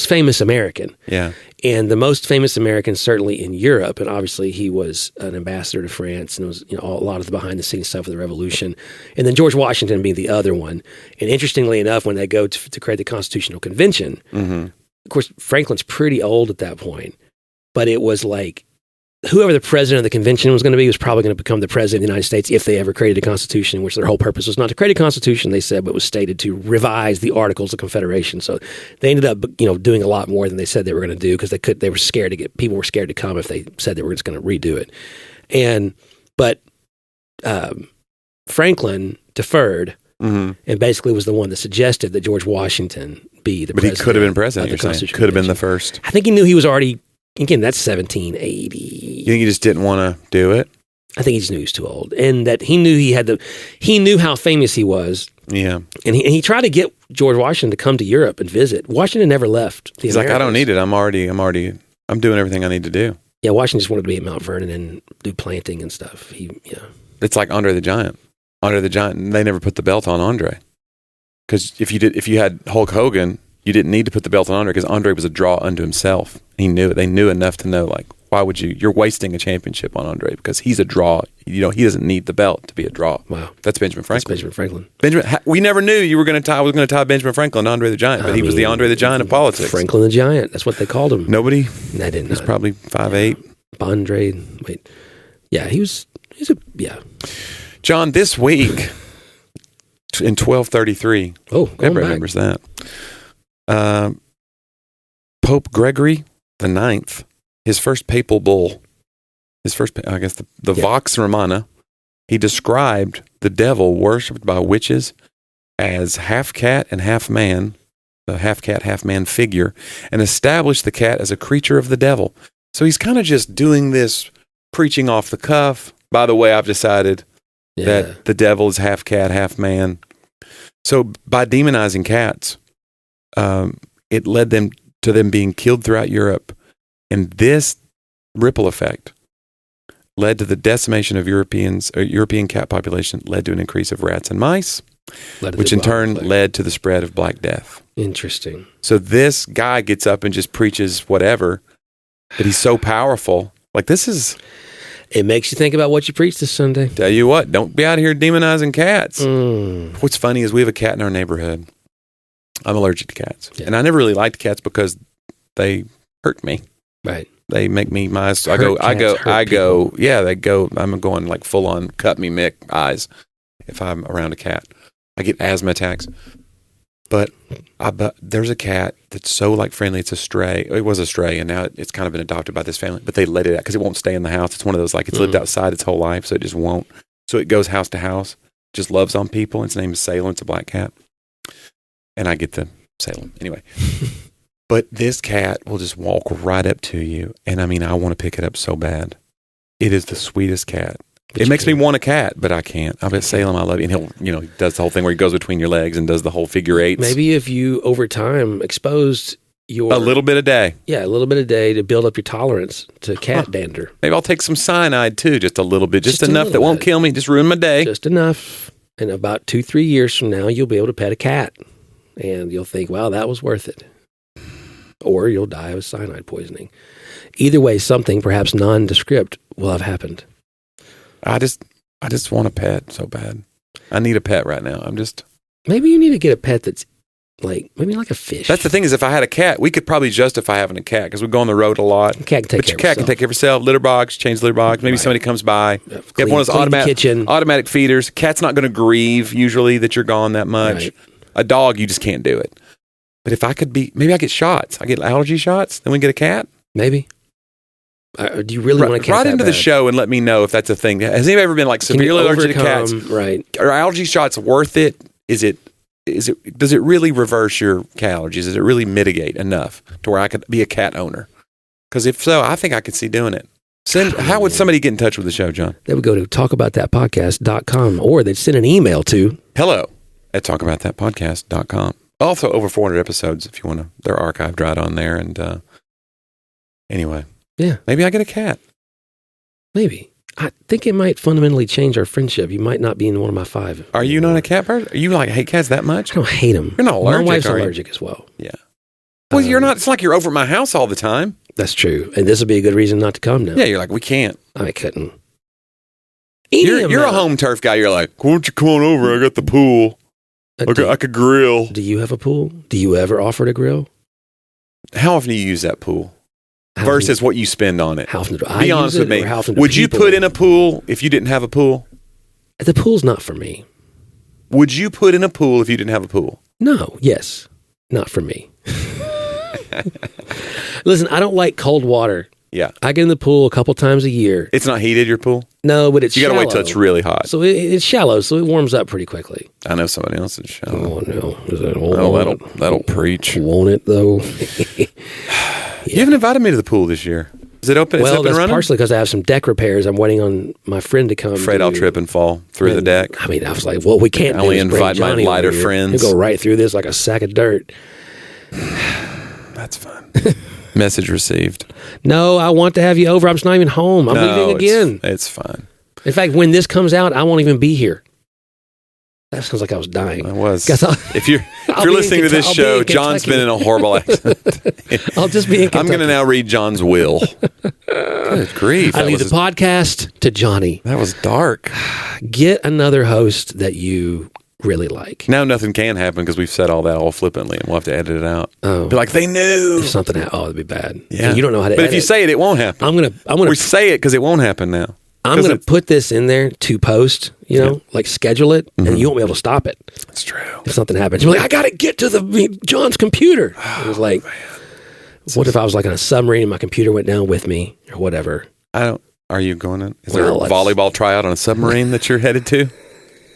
[SPEAKER 3] famous American.
[SPEAKER 4] Yeah.
[SPEAKER 3] And the most famous American certainly in Europe. And obviously he was an ambassador to France and was, a lot of the behind the scenes stuff of the revolution. And then George Washington being the other one. And interestingly enough, when they go to create the Constitutional Convention, of course, Franklin's pretty old at that point, but it was like, whoever the president of the convention was going to be was probably going to become the president of the United States if they ever created a constitution, which their whole purpose was not to create a constitution, they said, but was stated to revise the Articles of Confederation. So they ended up, doing a lot more than they said they were going to do because they were scared people were scared to come if they said they were just going to redo it. But Franklin deferred and basically was the one that suggested that George Washington be the president.
[SPEAKER 4] But he could have been president, you're saying. Could have been the first.
[SPEAKER 3] I think he knew he was already. Again, that's 1780.
[SPEAKER 4] You think he just didn't want to do it?
[SPEAKER 3] I think he just knew he was too old, and that he knew he knew how famous he was.
[SPEAKER 4] Yeah,
[SPEAKER 3] and he tried to get George Washington to come to Europe and visit. Washington never left.
[SPEAKER 4] He's like, I don't need it. I'm doing everything I need to do.
[SPEAKER 3] Yeah, Washington just wanted to be at Mount Vernon and do planting and stuff.
[SPEAKER 4] It's like Andre the Giant. Andre the Giant. They never put the belt on Andre because if you had Hulk Hogan, you didn't need to put the belt on Andre because Andre was a draw unto himself. He knew it. They knew enough to know, like, why would you're wasting a championship on Andre because he's a draw. He doesn't need the belt to be a draw.
[SPEAKER 3] Wow.
[SPEAKER 4] That's Benjamin Franklin.
[SPEAKER 3] That's Benjamin Franklin.
[SPEAKER 4] We never knew I was going to tie Benjamin Franklin to Andre the Giant, but he was the Andre the Giant of politics.
[SPEAKER 3] Franklin the Giant. That's what they called him.
[SPEAKER 4] Nobody?
[SPEAKER 3] I didn't know.
[SPEAKER 4] He was probably 5'8".
[SPEAKER 3] Andre. Wait. Yeah, he's
[SPEAKER 4] John, this week in 1233.
[SPEAKER 3] Oh,
[SPEAKER 4] everybody remembers that. Pope Gregory the Ninth, his first papal bull, the Vox Romana, he described the devil worshipped by witches as half cat and half man, the half cat, half man figure, and established the cat as a creature of the devil. So he's kind of just doing this preaching off the cuff. By the way, I've decided that the devil is half cat, half man. So by demonizing cats, it led them to them being killed throughout Europe. And this ripple effect led to the decimation of European cat population, led to an increase of rats and mice, which in turn led to the spread of Black Death.
[SPEAKER 3] Interesting.
[SPEAKER 4] So this guy gets up and just preaches whatever, but he's so powerful. Like
[SPEAKER 3] it makes you think about what you preach this Sunday.
[SPEAKER 4] Tell you what, don't be out here demonizing cats. What's funny is we have a cat in our neighborhood. I'm allergic to cats. Yeah. And I never really liked cats because they hurt me.
[SPEAKER 3] Right.
[SPEAKER 4] They make me, my eyes, I'm going like full on cut me Mick eyes if I'm around a cat. I get asthma attacks. But there's a cat that's so like friendly. It's a stray. It was a stray, and now it's kind of been adopted by this family. But they let it out because it won't stay in the house. It's one of those like it's lived outside its whole life, so it just won't. So it goes house to house, just loves on people. Its name is Salem. It's a black cat, and I get the Salem anyway. But this cat will just walk right up to you, and I mean, I want to pick it up so bad. It is the sweetest cat. It makes me want a cat, but I can't. I bet Salem, I love you. And he does the whole thing where he goes between your legs and does the whole figure eights.
[SPEAKER 3] Maybe if you, over time, exposed
[SPEAKER 4] a little bit a day.
[SPEAKER 3] Yeah, a little bit a day to build up your tolerance to cat dander.
[SPEAKER 4] Maybe I'll take some cyanide, too, just a little bit. Just enough that won't kill me, just ruin my day.
[SPEAKER 3] Just enough. And about 2-3 years from now, you'll be able to pet a cat. And you'll think, wow, that was worth it. Or you'll die of cyanide poisoning. Either way, something, perhaps nondescript, will have happened.
[SPEAKER 4] I just want a pet so bad. I need a pet right now.
[SPEAKER 3] Maybe you need to get a pet that's maybe like a fish.
[SPEAKER 4] That's the thing is if I had a cat, we could probably justify having a cat because we go on the road a lot.
[SPEAKER 3] A cat can take care of
[SPEAKER 4] cat can take care of itself. Litter box, change the litter box. Maybe somebody comes by. You have one of those automatic feeders. Cat's not going to grieve usually that you're gone that much. Right. A dog, you just can't do it. But if I could maybe I get shots. I get allergy shots. Then we get a cat.
[SPEAKER 3] Maybe. Do you really want to cat
[SPEAKER 4] right into the show and let me know if that's a thing? Has anybody ever been like severely allergic to cats?
[SPEAKER 3] Right.
[SPEAKER 4] Are allergy shots worth it? Does it really reverse your cat allergies? Does it really mitigate enough to where I could be a cat owner? Because if so, I think I could see doing it. How would somebody get in touch with the show, John?
[SPEAKER 3] They would go to talkaboutthatpodcast.com, or they'd send an email to
[SPEAKER 4] hello@talkaboutthatpodcast.com. Also, over 400 episodes if you want to. They're archived right on there. And anyway,
[SPEAKER 3] yeah,
[SPEAKER 4] maybe I get a cat.
[SPEAKER 3] Maybe. I think it might fundamentally change our friendship. You might not be in one of my 5.
[SPEAKER 4] Are you not a cat person? Are you hate cats that much?
[SPEAKER 3] I don't hate them.
[SPEAKER 4] You're not allergic.
[SPEAKER 3] My wife's allergic as well.
[SPEAKER 4] Yeah. Well, you're not. It's like you're over at my house all the time.
[SPEAKER 3] That's true. And this would be a good reason not to come now.
[SPEAKER 4] Yeah, you're like, we can't.
[SPEAKER 3] I couldn't.
[SPEAKER 4] You're a home turf guy. You're like, why don't you come on over? I got the pool. I could grill.
[SPEAKER 3] Do you have a pool? Do you ever offer to grill?
[SPEAKER 4] How often do you use that pool? Versus what you spend on it.
[SPEAKER 3] How often do I
[SPEAKER 4] Be honest with me. Would you put in a pool if you didn't have a pool?
[SPEAKER 3] The pool's not for me.
[SPEAKER 4] Would you put in a pool if you didn't have a pool?
[SPEAKER 3] No. Yes. Not for me. Listen, I don't like cold water.
[SPEAKER 4] Yeah.
[SPEAKER 3] I get in the pool a couple times a year.
[SPEAKER 4] It's not heated, your pool?
[SPEAKER 3] No, but it's shallow.
[SPEAKER 4] You got to wait till it's really hot.
[SPEAKER 3] So it's shallow, so it warms up pretty quickly.
[SPEAKER 4] I know somebody else is shallow.
[SPEAKER 3] Oh, no.
[SPEAKER 4] That'll preach.
[SPEAKER 3] Won't it, though?
[SPEAKER 4] You haven't invited me to the pool this year. Is it open?
[SPEAKER 3] Well, that's
[SPEAKER 4] running?
[SPEAKER 3] partially because I have some deck repairs. I'm waiting on my friend to come.
[SPEAKER 4] Afraid I'll trip and fall through the deck.
[SPEAKER 3] I mean, I was like, well, we can't.
[SPEAKER 4] I only invite my lighter friends.
[SPEAKER 3] He'll go right through this like a sack of dirt.
[SPEAKER 4] That's fun. Message received.
[SPEAKER 3] No, I want to have you over. I'm just not even home. I'm leaving again.
[SPEAKER 4] It's fine.
[SPEAKER 3] In fact, when this comes out, I won't even be here. That sounds like I was dying.
[SPEAKER 4] I was. If you're listening to this show, John's been in a horrible accident.
[SPEAKER 3] I'll just be in Kentucky.
[SPEAKER 4] I'm going to now read John's will. Good grief.
[SPEAKER 3] I leave the podcast to Johnny.
[SPEAKER 4] That was dark.
[SPEAKER 3] Get another host that you really like.
[SPEAKER 4] Now nothing can happen because we've said all that all flippantly, and we'll have to edit it out.
[SPEAKER 3] Oh,
[SPEAKER 4] be like, they knew.
[SPEAKER 3] If something happened, it'd be bad.
[SPEAKER 4] Yeah,
[SPEAKER 3] and you don't know how to.
[SPEAKER 4] But
[SPEAKER 3] edit.
[SPEAKER 4] if you say it, it won't happen.
[SPEAKER 3] I'm gonna.
[SPEAKER 4] We say it because it won't happen now.
[SPEAKER 3] I'm going to put this in there to post, like schedule it, and you won't be able to stop it.
[SPEAKER 4] That's true.
[SPEAKER 3] If something happens, you're like, I got to get to John's computer. It was like, what if I was like on a submarine and my computer went down with me or whatever?
[SPEAKER 4] Are you going in? Is there a volleyball tryout on a submarine that you're headed to?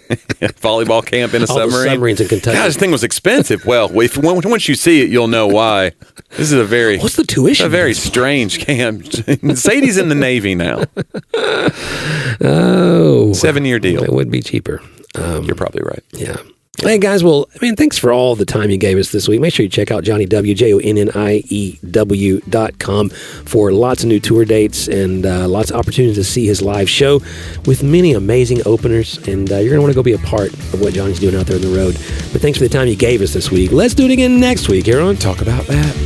[SPEAKER 4] Volleyball camp in a submarine?
[SPEAKER 3] Submarines in Kentucky.
[SPEAKER 4] God, this thing was expensive. Well, once you see it, you'll know why. This is
[SPEAKER 3] What's the tuition?
[SPEAKER 4] A very strange camp. Sadie's in the Navy now.
[SPEAKER 3] Oh.
[SPEAKER 4] 7-year deal.
[SPEAKER 3] It would be cheaper.
[SPEAKER 4] You're probably right.
[SPEAKER 3] Yeah. Hey, guys, well, thanks for all the time you gave us this week. Make sure you check out JohnnyW.com for lots of new tour dates and lots of opportunities to see his live show with many amazing openers. And you're going to want to go be a part of what Johnny's doing out there on the road. But thanks for the time you gave us this week. Let's do it again next week here on Talk About That.